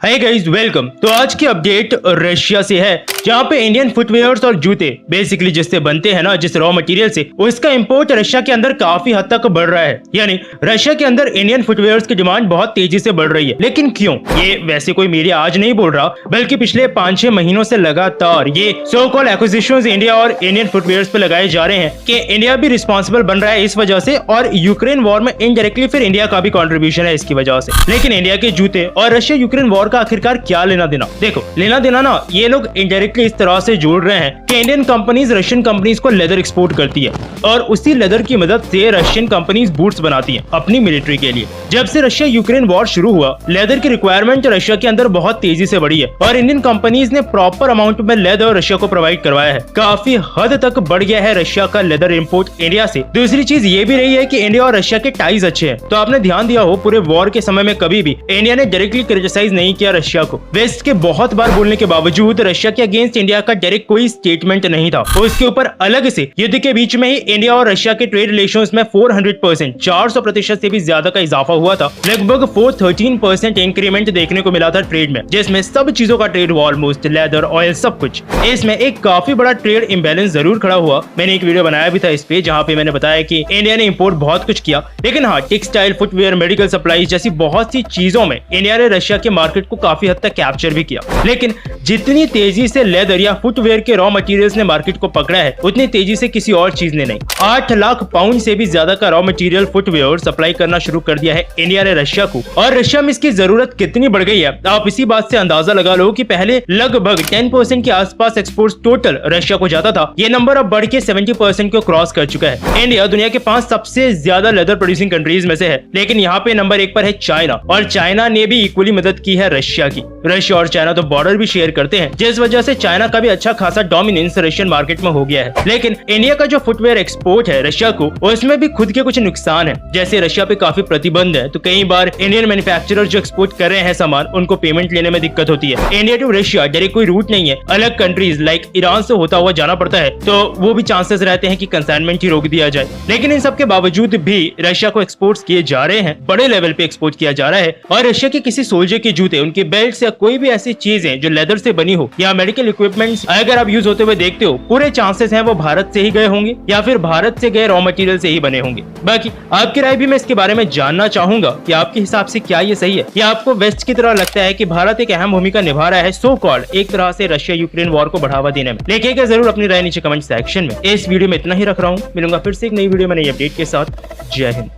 Hi guys, welcome. तो आज की अपडेट रशिया से है, जहां पे इंडियन फुटवेयर्स और जूते बेसिकली जिससे बनते हैं ना, जिस रॉ मटेरियल से, उसका इंपोर्ट रशिया के अंदर काफी हद तक बढ़ रहा है। यानी रशिया के अंदर इंडियन फुटवेयर्स की डिमांड बहुत तेजी से बढ़ रही है। लेकिन क्यों? ये वैसे कोई मीडिया आज नहीं बोल रहा, बल्कि पिछले 5-6 महीनों से लगातार ये सो कॉल्ड एक्विजिशंस इंडिया और इंडियन फुटवेयर्स पे लगाए जा रहे हैं कि इंडिया भी रिस्पॉन्सिबल बन रहा है इस वजह से, और यूक्रेन वॉर में इनडायरेक्टली फिर इंडिया का भी कॉन्ट्रीब्यूशन है इसकी वजह से। लेकिन इंडिया के जूते और रशिया यूक्रेन वॉर का आखिरकार क्या लेना देना? देखो, लेना देना ना, ये लोग इनडायरेक्टली इस तरह से जोड़ रहे हैं कि इंडियन कंपनीज रशियन कंपनीज को लेदर एक्सपोर्ट करती है और उसी लेदर की मदद से रशियन कंपनीज बूट्स बनाती हैं अपनी मिलिट्री के लिए। जब से रशिया यूक्रेन वॉर शुरू हुआ, लेदर की रिक्वायरमेंट रशिया के अंदर बहुत तेजी से बढ़ी है और इंडियन कंपनीज ने प्रॉपर अमाउंट में लेदर रशिया को प्रोवाइड करवाया है। काफी हद तक बढ़ गया है रशिया का लेदर इंपोर्ट इंडिया से। दूसरी चीज ये भी रही है कि इंडिया और रशिया के टाइज अच्छे हैं। तो आपने ध्यान दिया हो, पूरे वॉर के समय में कभी भी इंडिया ने डायरेक्टली क्रिटिसाइज नहीं किया रशिया को। वेस्ट के बहुत बार बोलने के बावजूद रशिया के अगेंस्ट इंडिया का डायरेक्ट कोई स्टेटमेंट नहीं था। और इसके ऊपर अलग से युद्ध के बीच में ही इंडिया और रशिया के ट्रेड रिलेशंस में 400% 400% से भी ज्यादा का इजाफा हुआ था। लगभग 413% इंक्रीमेंट देखने को मिला था ट्रेड में, जिसमें सब चीजों का ट्रेड हुआ, ऑलमोस्ट लेदर, ऑयल, सब कुछ। इसमें एक काफी बड़ा ट्रेड इम्बेलेंस जरूर खड़ा हुआ। मैंने एक वीडियो बनाया भी था इस पे, जहाँ पे मैंने बताया कि इंडिया ने इंपोर्ट बहुत कुछ किया, लेकिन हाँ, टेक्सटाइल, फुटवेयर, मेडिकल सप्लाईज जैसी बहुत सी चीजों में इंडिया ने रशिया के मार्केट को काफी हद तक कैप्चर भी किया। लेकिन जितनी तेजी से लेदर या फुटवेयर के रॉ मटेरियल्स ने मार्केट को पकड़ा है, उतनी तेजी से किसी और चीज ने नहीं। 8 लाख पाउंड से भी ज्यादा का रॉ मटेरियल फुटवेयर सप्लाई करना शुरू कर दिया है इंडिया ने रशिया को। और रशिया में इसकी जरूरत कितनी बढ़ गई है, आप इसी बात से अंदाजा लगा लो कि पहले लगभग 10% के आसपास एक्सपोर्ट टोटल रशिया को जाता था। ये नंबर अब बढ़ के 70% को क्रॉस कर चुका है। इंडिया दुनिया के 5 सबसे ज्यादा लेदर प्रोड्यूसिंग कंट्रीज में से है, लेकिन यहाँ पे नंबर 1 पर है चाइना, और चाइना ने भी इक्वली मदद की है रशिया की। रशिया और चाइना तो बॉर्डर भी शेयर करते हैं, जिस वजह से चाइना का भी अच्छा खासा डोमिनेंस रशियन मार्केट में हो गया है। लेकिन इंडिया का जो फुटवेयर एक्सपोर्ट है रशिया को, उसमें भी खुद के कुछ नुकसान है। जैसे रशिया पे काफी प्रतिबंध है, तो कई बार इंडियन मैन्युफैक्चरर जो एक्सपोर्ट कर रहे हैं सामान, उनको पेमेंट लेने में दिक्कत होती है। इंडिया टू रशिया डायरेक्ट कोई रूट नहीं है, अलग कंट्रीज लाइक ईरान से होता हुआ जाना पड़ता है, तो वो भी चांसेस रहते हैं कि कंसाइनमेंट ही रोक दिया जाए। लेकिन इन सब के बावजूद भी रशिया को एक्सपोर्ट किए जा रहे हैं, बड़े लेवल पे एक्सपोर्ट किया जा रहा है। और रशिया के किसी सोल्जर के जूते, उनके बेल्ट या कोई भी ऐसी चीजें जो लेदर से बनी हो, या मेडिकल इक्विपमेंट्स अगर आप यूज होते हुए देखते हो, पूरे चांसेस हैं वो भारत से ही गए होंगे या फिर भारत से गए रॉ मटेरियल से ही बने होंगे। बाकी आपकी राय भी मैं इसके बारे में जानना चाहूंगा कि आपके हिसाब से क्या ये सही है, या आपको वेस्ट की तरह लगता है कि भारत एक अहम भूमिका निभा रहा है सो कॉल्ड एक तरह से रशिया यूक्रेन वॉर को बढ़ावा देने में। लिखिएगा जरूर अपनी राय नीचे कमेंट सेक्शन में। इस वीडियो में इतना ही रख रहा हूँ, मिलूंगा फिर से एक नई वीडियो में नई अपडेट के साथ। जय हिंद।